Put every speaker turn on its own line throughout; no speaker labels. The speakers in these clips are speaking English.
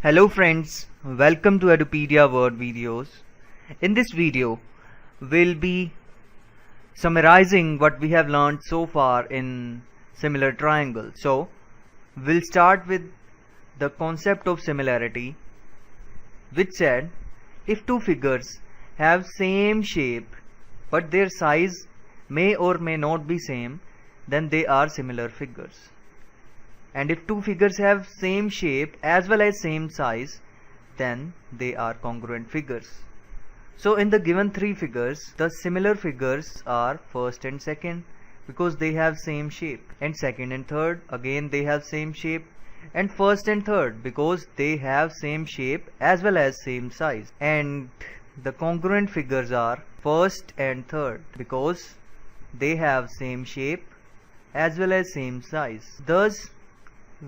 Hello friends, welcome to Edupedia Word videos. In this video, we'll be summarizing what we have learned so far in similar triangles. So, we'll start with the concept of similarity, which said if two figures have same shape but their size may or may not be same, then they are similar figures. And if two figures have same shape as well as same size, then they are congruent figures. So in the given three figures, the similar figures are first and second because they have same shape, and second and third again they have same shape, and first and third because they have same shape as well as same size. And the congruent figures are first and third because they have same shape as well as same size. Thus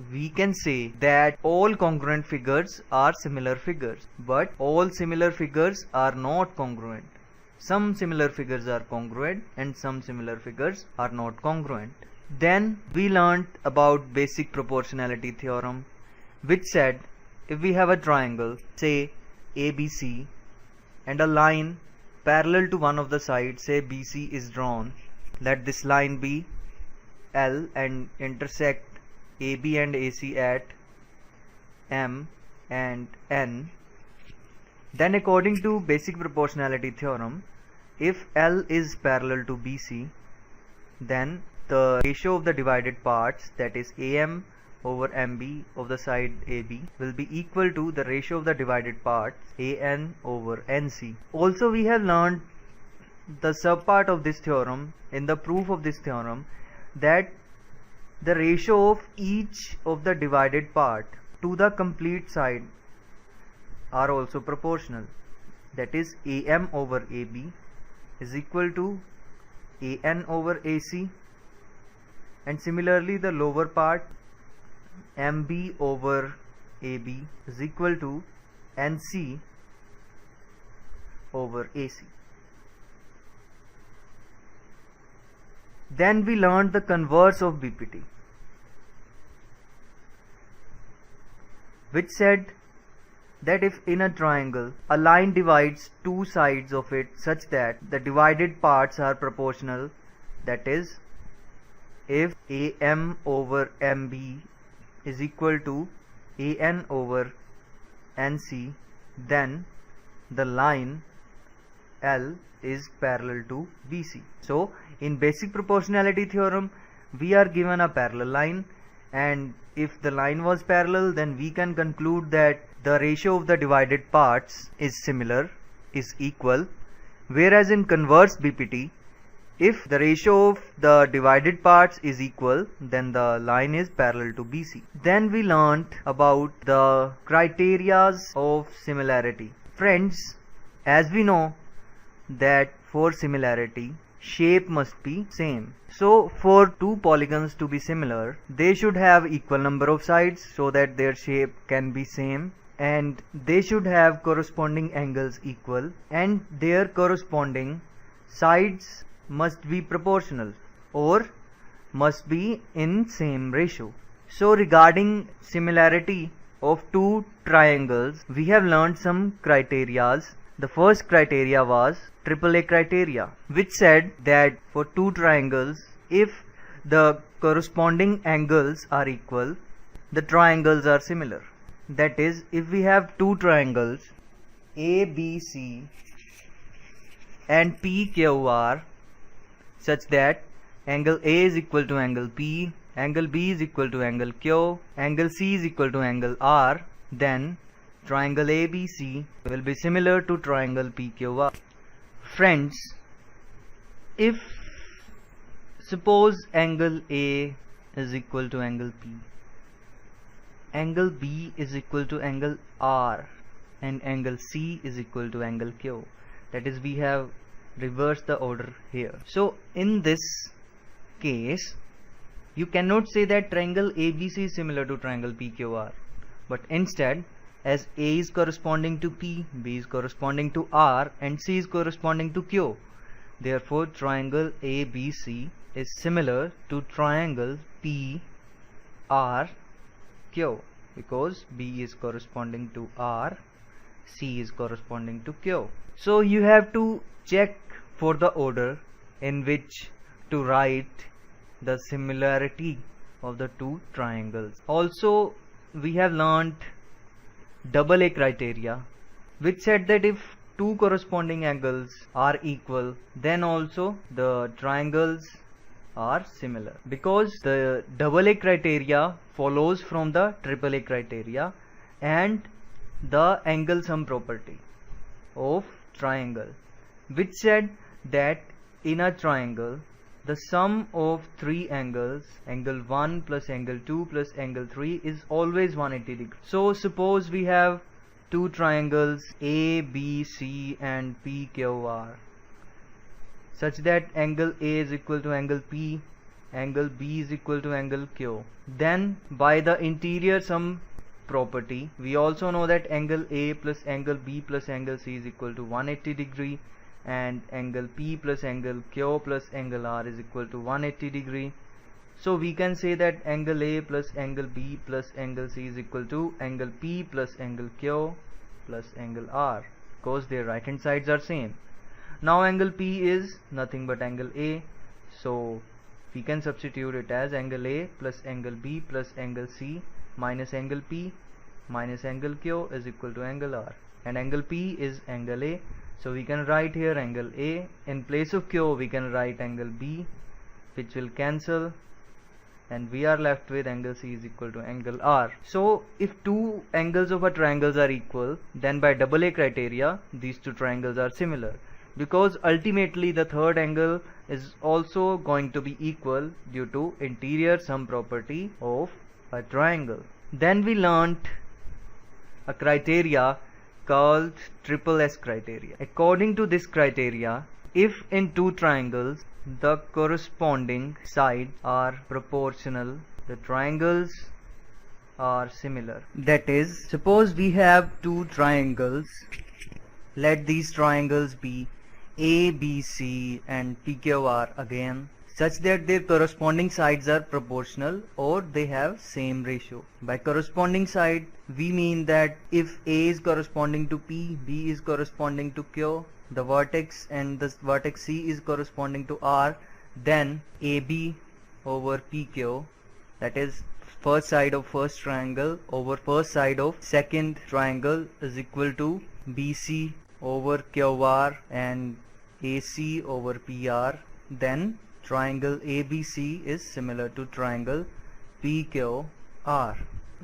we can say that all congruent figures are similar figures, but all similar figures are not congruent. Some similar figures are congruent and some similar figures are not congruent. Then we learned about basic proportionality theorem, which said if we have a triangle, say ABC, and a line parallel to one of the sides, say BC, is drawn, let this line be L and intersect AB and AC at M and N, then according to basic proportionality theorem, if L is parallel to BC, then the ratio of the divided parts, that is AM over MB of the side AB, will be equal to the ratio of the divided parts AN over NC. Also we have learned the subpart of this theorem in the proof of this theorem, that the ratio of each of the divided part to the complete side are also proportional. That is, AM over AB is equal to AN over AC, and similarly the lower part MB over AB is equal to NC over AC. Then we learned the converse of Bpt, which said that if in a triangle a line divides two sides of it such that the divided parts are proportional, that is, if AM over MB is equal to AN over NC, then the line L is parallel to BC. So in basic proportionality theorem we are given a parallel line, and if the line was parallel, then we can conclude that the ratio of the divided parts is similar, is equal. Whereas in converse Bpt, if the ratio of the divided parts is equal, then the line is parallel to BC. Then we learnt about the criteria of similarity. Friends, as we know that for similarity shape must be same. So for two polygons to be similar, they should have equal number of sides so that their shape can be same, and they should have corresponding angles equal, and their corresponding sides must be proportional or must be in same ratio. So regarding similarity of two triangles, we have learned some criteria. The first criteria was AAA criteria, which said that for two triangles, if the corresponding angles are equal, the triangles are similar. That is, if we have two triangles ABC and PQR such that angle A is equal to angle P, angle B is equal to angle Q, angle C is equal to angle R, then triangle ABC will be similar to triangle PQR. Friends, if suppose angle A is equal to angle P, angle B is equal to angle R, and angle C is equal to angle Q, that is, we have reversed the order here. So in this case you cannot say that triangle ABC is similar to triangle PQR, but instead, as A is corresponding to P, B is corresponding to R, and C is corresponding to Q, therefore triangle ABC is similar to triangle PRQ. because B is corresponding to R, C is corresponding to Q. So you have to check for the order in which to write the similarity of the two triangles. Also, we have learnt double A criteria, which said that if two corresponding angles are equal, then also the triangles are similar, because the double A criteria follows from the triple A criteria and the angle sum property of triangle, which said that in a triangle the sum of three angles, angle 1 plus angle 2 plus angle 3, is always 180 degrees. So suppose we have two triangles A, B, C and P, Q, R, such that angle A is equal to angle P, angle B is equal to angle Q. Then by the interior sum property, we also know that angle A plus angle B plus angle C is equal to 180 degree, and angle P plus angle Q plus angle R is equal to 180 degree. So we can say that angle A plus angle B plus angle C is equal to angle P plus angle Q plus angle R, because their right hand sides are same. Now angle P is nothing but angle A, so we can substitute it as angle A plus angle B plus angle C minus angle P minus angle Q is equal to angle R, and angle P is angle A, so we can write here angle A. In place of Q we can write angle B, which will cancel, and we are left with angle C is equal to angle R. So if two angles of a triangle are equal, then by double A criteria these two triangles are similar, because ultimately the third angle is also going to be equal due to interior sum property of a triangle. Then we learnt a criteria called triple S criteria. According to this criteria, if in two triangles the corresponding sides are proportional, the triangles are similar. That is, suppose we have two triangles, let these triangles be A, B, C and P, Q, R again, such that their corresponding sides are proportional or they have same ratio. By corresponding side we mean that if A is corresponding to P, B is corresponding to Q, the vertex and the vertex C is corresponding to R, then AB over PQ, that is first side of first triangle over first side of second triangle, is equal to BC over QR and AC over PR. Then triangle ABC is similar to triangle PQR.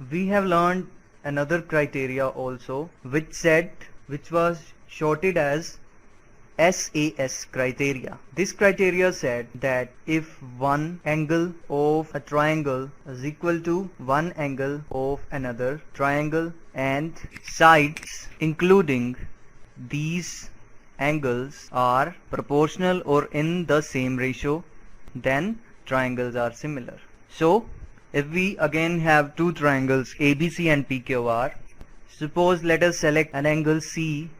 We have learned another criteria also, which was shorted as SAS criteria. This criteria said that if one angle of a triangle is equal to one angle of another triangle and sides including these angles are proportional or in the same ratio, then triangles are similar. So if we again have two triangles ABC and PQR, suppose let us select an angle C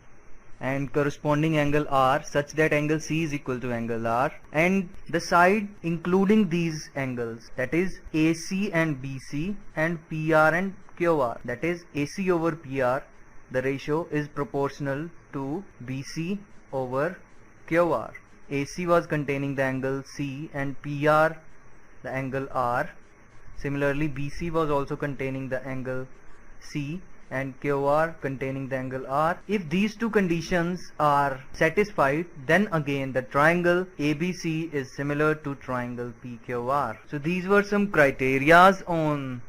and corresponding angle R such that angle C is equal to angle R, and the side including these angles, that is AC and BC and PR and QR, that is AC over PR, the ratio is proportional to BC over QR. AC was containing the angle C and PR the angle R. Similarly BC was also containing the angle C and QR containing the angle R. If these two conditions are satisfied, then again the triangle ABC is similar to triangle PQR. So these were some criterias on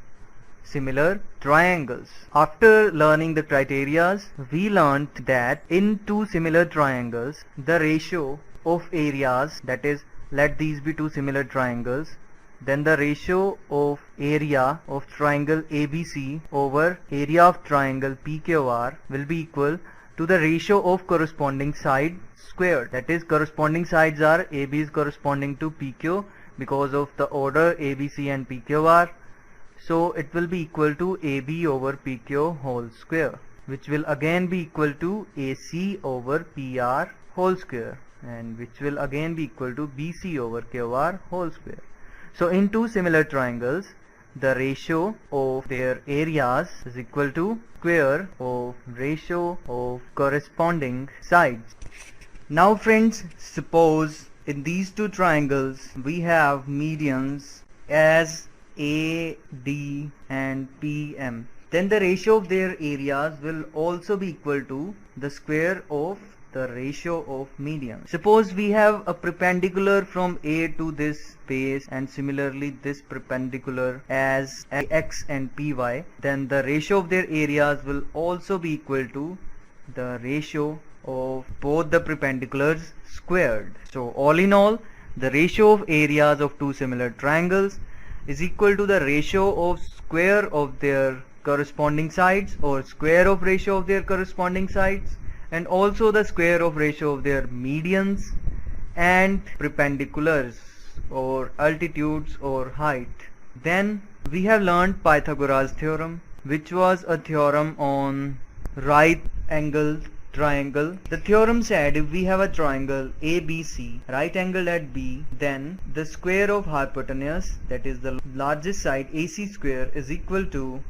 similar triangles. After learning the criterias, we learnt that in two similar triangles the ratio of areas, that is let these be two similar triangles, then the ratio of area of triangle ABC over area of triangle PQR will be equal to the ratio of corresponding side squared. That is, corresponding sides are AB is corresponding to PQ because of the order ABC and PQR. So it will be equal to AB over PQ whole square, which will again be equal to AC over PR whole square, and which will again be equal to BC over QR whole square. So in two similar triangles, the ratio of their areas is equal to square of ratio of corresponding sides. Now friends, suppose in these two triangles we have medians as A, D and PM. Then the ratio of their areas will also be equal to the square of the ratio of medians. Suppose we have a perpendicular from A to this base and similarly this perpendicular as X and PY, then the ratio of their areas will also be equal to the ratio of both the perpendiculars squared. So all in all, the ratio of areas of two similar triangles is equal to the ratio of square of their corresponding sides or square of ratio of their corresponding sides, and also the square of ratio of their medians and perpendiculars or altitudes or height. Then we have learned Pythagoras theorem, which was a theorem on right angled triangle. The theorem said if we have a triangle ABC, right angled at B, then the square of hypotenuse, that is the largest side, AC square, is equal to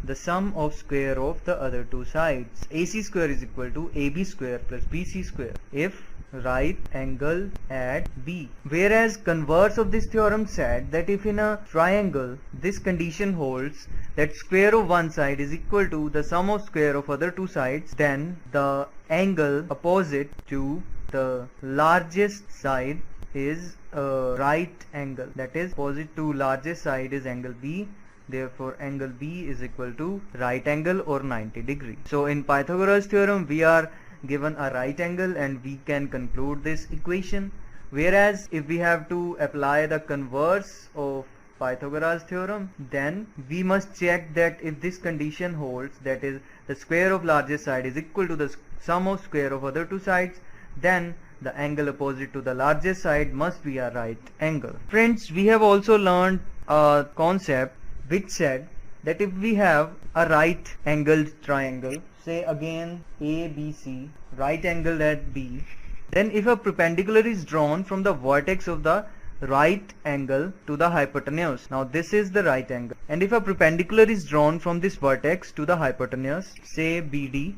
the sum of square of the other two sides. AC square is equal to AB square plus BC square if right angle at B. Whereas converse of this theorem said that if in a triangle this condition holds, that square of one side is equal to the sum of square of other two sides, then the angle opposite to the largest side is a right angle. That is, opposite to largest side is angle B. Therefore angle B is equal to right angle or 90 degree. So in Pythagoras theorem we are given a right angle and we can conclude this equation. Whereas if we have to apply the converse of Pythagoras theorem, then we must check that if this condition holds, that is the square of largest side is equal to the sum of square of other two sides, then the angle opposite to the largest side must be a right angle. Friends, we have also learned a concept which said that if we have a right angled triangle, say again ABC, right angled at B, then if a perpendicular is drawn from the vertex of the right angle to the hypotenuse, now this is the right angle, and if a perpendicular is drawn from this vertex to the hypotenuse, say BD,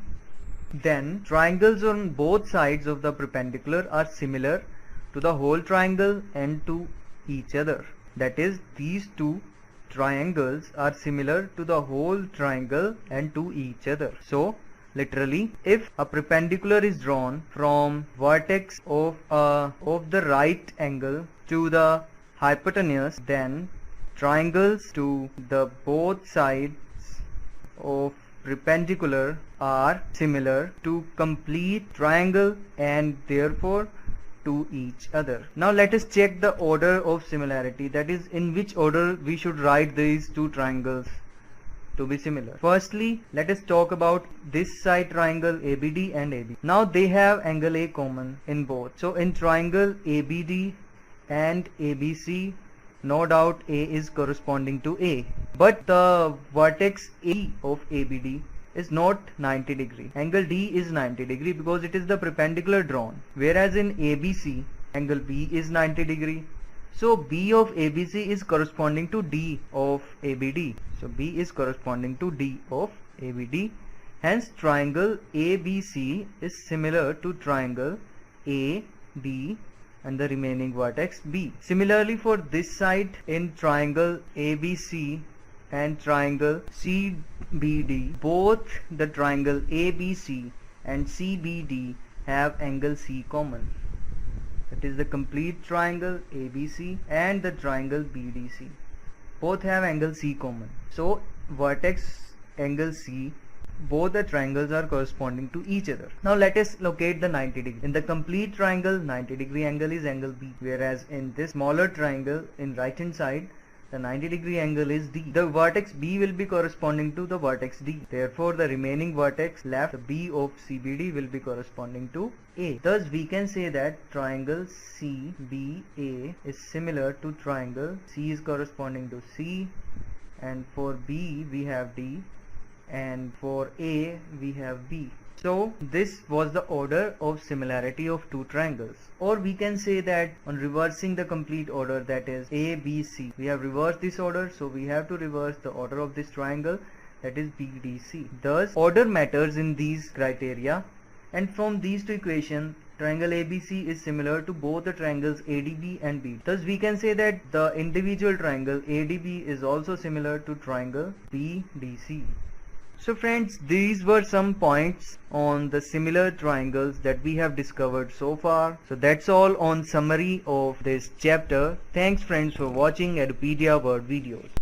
then triangles on both sides of the perpendicular are similar to the whole triangle and to each other. That is, these two triangles are similar to the whole triangle and to each other. So literally, if a perpendicular is drawn from vertex of the right angle to the hypotenuse, then triangles to the both sides of perpendicular are similar to complete triangle and therefore to each other. Now let us check the order of similarity, that is, in which order we should write these two triangles to be similar. Firstly, let us talk about this side triangle ABD and AB. Now they have angle A common in both. So in triangle ABD and ABC, no doubt A is corresponding to A. But the vertex A of ABD is not 90 degree. Angle D is 90 degree because it is the perpendicular drawn. Whereas in ABC, angle B is 90 degree. So B of ABC is corresponding to D of ABD. So B is corresponding to D of ABD. Hence triangle ABC is similar to triangle AD and the remaining vertex B. Similarly for this side, in triangle ABC and triangle CBD, both the triangle ABC and CBD have angle C common. That is the complete triangle ABC and the triangle BDC. Both have angle C common. So vertex angle C, both the triangles are corresponding to each other. Now let us locate the 90 degree. In the complete triangle, 90 degree angle is angle B. Whereas in this smaller triangle in right hand side, the 90 degree angle is D. The vertex B will be corresponding to the vertex D. Therefore, the remaining vertex left, the B of CBD, will be corresponding to A. Thus, we can say that triangle CBA is similar to triangle C is corresponding to C, and for B we have D, and for A we have B. So this was the order of similarity of two triangles, or we can say that on reversing the complete order, that is A, B, C. We have reversed this order, so we have to reverse the order of this triangle, that is B, D, C. Thus order matters in these criteria, and from these two equations triangle ABC is similar to both the triangles ADB and B. Thus we can say that the individual triangle ADB is also similar to triangle BDC. So friends, these were some points on the similar triangles that we have discovered so far. So that's all on summary of this chapter. Thanks friends for watching Edupedia Word videos.